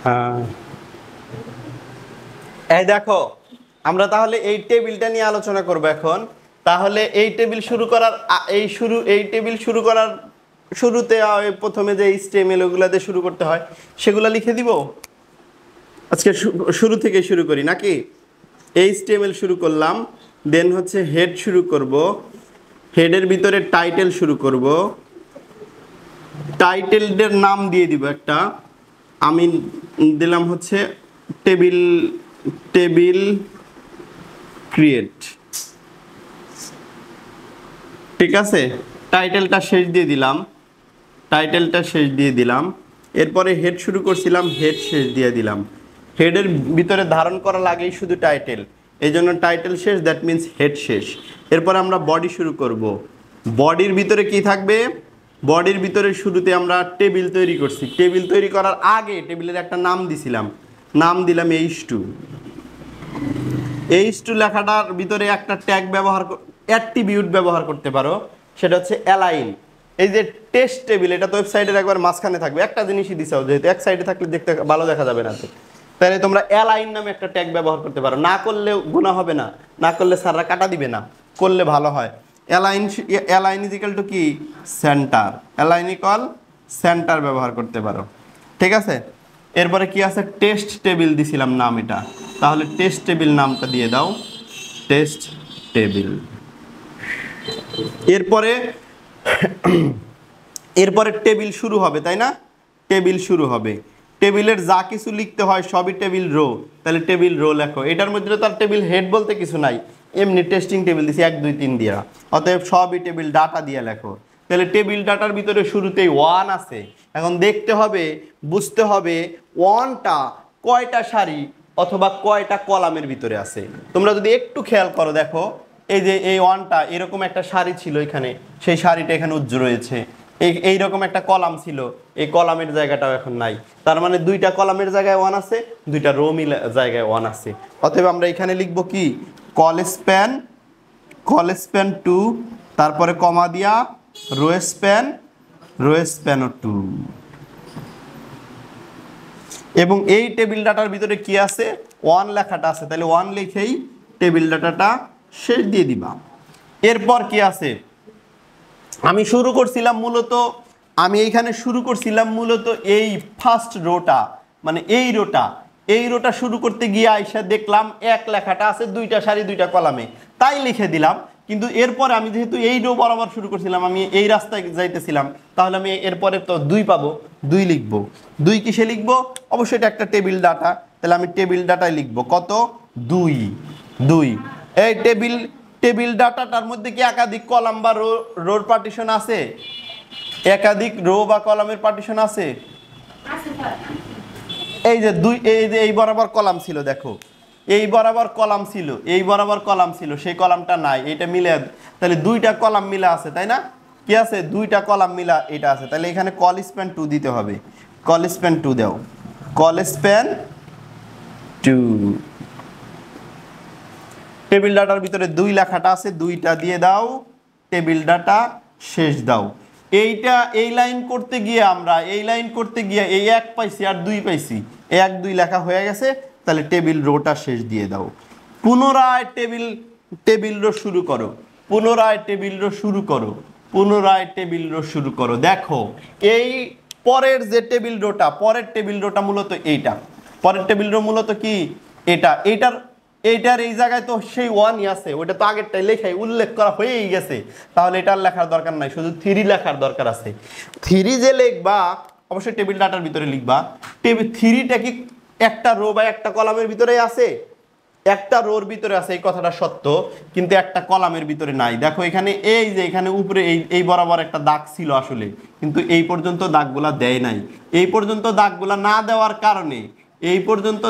হ্যাঁ, এই দেখো আমরা তাহলে এই টেবিলটা নিয়ে আলোচনা করব এখন। তাহলে এই টেবিল শুরু করার এই টেবিল শুরু করার শুরুতে প্রথমে যে HTML ওগুলাতে শুরু করতে হয় সেগুলো লিখে দিব। আজকে শুরু থেকে শুরু করি নাকি? HTML শুরু করলাম, দেন হচ্ছে হেড শুরু করব, হেডের ভিতরে টাইটেল শুরু করব, টাইটেলের নাম দিয়ে দিব একটা, আমি দিলাম হচ্ছে টেবিল টেবিল ক্রিয়েট, ঠিক আছে। টাইটেলটা শেষ দিয়ে দিলাম, টাইটেলটা শেষ দিয়ে দিলাম। এরপরে হেড শুরু করছিলাম, হেড শেষ দিয়ে দিলাম। হেডের ভিতরে ধারণ করা লাগেই শুধু টাইটেল, এই জন্য টাইটেল শেষ, দ্যাট মিন্স হেড শেষ। এরপরে আমরা বডি শুরু করব। বডির ভিতরে কি থাকবে? বডির ভিতরে শুরুতে আমরা টেবিল তৈরি করছি, টেবিল তৈরি করার আগে টেবিলের একটা নাম দিছিলাম, নাম দিলাম H2। H2 লেখাটার ভিতরে একটা ট্যাগ ব্যবহার, অ্যাট্রিবিউট ব্যবহার করতে পারো, সেটা হচ্ছে অ্যালাইন। এই যে টেস্ট টেবিল, এটা তো ওয়েবসাইটের একবার মাঝখানে থাকবে, একটা জিনিসই দিছাও, যেহেতু এক সাইডে থাকলে দেখতে ভালো দেখা যাবে না, তো তাহলে তোমরা অ্যালাইন নামে একটা ট্যাগ ব্যবহার করতে পারো। না করলে গুনাহ হবে না, না করলে স্যাররা কাটা দিবে না, করলে ভালো হয়। অ্যালাইন ইজ ইকুয়াল টু কি? সেন্টার। অ্যালাইন ইকুয়াল সেন্টার ব্যবহার করতে পারো, ঠিক আছে। এরপরে কি আছে? টেস্ট টেবিল দিছিলাম নাম এটা, তাহলে টেস্ট টেবিল নামটা দিয়ে দাও, টেস্ট টেবিল। এরপরে এরপরে টেবিল শুরু হবে, তাই না? টেবিল শুরু হবে, টেবিলের যা কিছু লিখতে হয় সবই টেবিল রো, তাহলে টেবিল রো লেখো। এটার মধ্যে তো তার টেবিল হেড বলতে কিছু নাই, এমনি টেস্টিং টেবিল দিছি 1 2 3 দিয়া, অতএব সবই টেবিল ডাটা দিয়ে লেখো। তাহলে টেবিল ডাটার ভিতরে শুরুতেই 1 আছে। এখন দেখতে হবে, বুঝতে হবে 1টা কয়টা সারি অথবা কয়টা কলামের ভিতরে আছে। তোমরা যদি একটু খেয়াল করো, দেখো এই যে এই 1টা এরকম একটা সারি ছিল এখানে, সেই সারিটা এখানে উজ্জ্বল রয়েছে। এইরকম একটা কলাম ছিল, এই কলামের জায়গাটাও এখন নাই, তার মানে 2টা কলামের জায়গায় 1 আছে, 2টা রো জায়গায় 1 আছে। অতএব আমরা এখানে লিখব কি? কল স্প্যান 2, তারপরে কমা দিয়া রো স্প্যানও 2। এবং এই টেবিল ডাটার ভিতরে কি আছে? 1 লেখাটা আছে, তাহলে 1 লিখেই টেবিল ডাটাটা শেষ দিয়ে দিবা। এরপর কি আছে? আমি শুরু করছিলাম মূলত, আমি এইখানে শুরু করছিলাম মূলত এই ফার্স্ট রোটা, মানে এই রোটা শুরু করতে গিয়ে আইসা দেখলাম 1 লেখাটা আছে 2টা সারি 2টা কলামে, তাই লিখে দিলাম। কিন্তু এরপরে আমি যেহেতু এই রো বরাবর শুরু করছিলাম, আমি এই রাস্তায় যাইতেছিলাম, তাহলে আমি এরপরে তো 2 পাবো, 2 লিখবো। 2 কিসে লিখবো? অবশ্যই এটা একটা টেবিল ডাটা, তাহলে আমি টেবিল ডাটায় লিখবো কত? 2। এই টেবিল ডাটাটার মধ্যে কি একাধিক কলাম বা রোর পার্টিশন আছে? একাধিক রো বা কলামের পার্টিশন আছে? এই যে এই বরাবর কলাম ছিল, দেখো এই বরাবর কলাম ছিল, সেই কলামটা নাই, এটা মিলে, তাহলে 2টা কলাম মিলা আছে, তাই না? কি আছে? 2টা কলাম মিলা এটা আছে, তাহলে এখানে কল স্প্যান 2 দিতে হবে। কল স্প্যান 2 দাও, কল স্প্যান 2। টেবিল ডাটার ভিতরে 2 লেখাটা আছে, 2টা দিয়ে দাও, টেবিল ডাটা শেষ দাও। এই লাইন করতে গিয়ে এই 1 পাইছি আর 2 পাইছি, 1 2 লেখা হয়ে গেছে, তাহলে টেবিল রোটা শেষ দিয়ে দাও। পুনরায় টেবিল রো শুরু করো, পুনরায় টেবিল রো শুরু করো। দেখো এই পরের যে পরের টেবিল রোটা মূলত এইটা, পরের টেবিল রো মূলত কি? এইটার এই জায়গায় তো সেই 1ই আছে, ওটা তো আগেরটাই লেখাই উল্লেখ করা হয়েই গেছে, তাহলে এটার লেখার দরকার নাই, শুধু 3 লেখার দরকার আছে। 3 যে লিখবা অবশ্যই টেবিল ডাটার ভিতরে লিখবা। টেবিল 3টা কি একটা রো বা একটা কলামের ভিতরে আছে? একটা রোর ভিতরে আছে, এই কথাটা সত্য, কিন্তু একটা কলামের ভিতরে নাই। দেখো এখানে এই যে এখানে উপরে এই বরাবর একটা দাগ ছিল আসলে, কিন্তু এই পর্যন্ত দাগগুলা দেয় নাই। এই পর্যন্ত দাগগুলা না দেওয়ার কারণে এই পর্যন্ত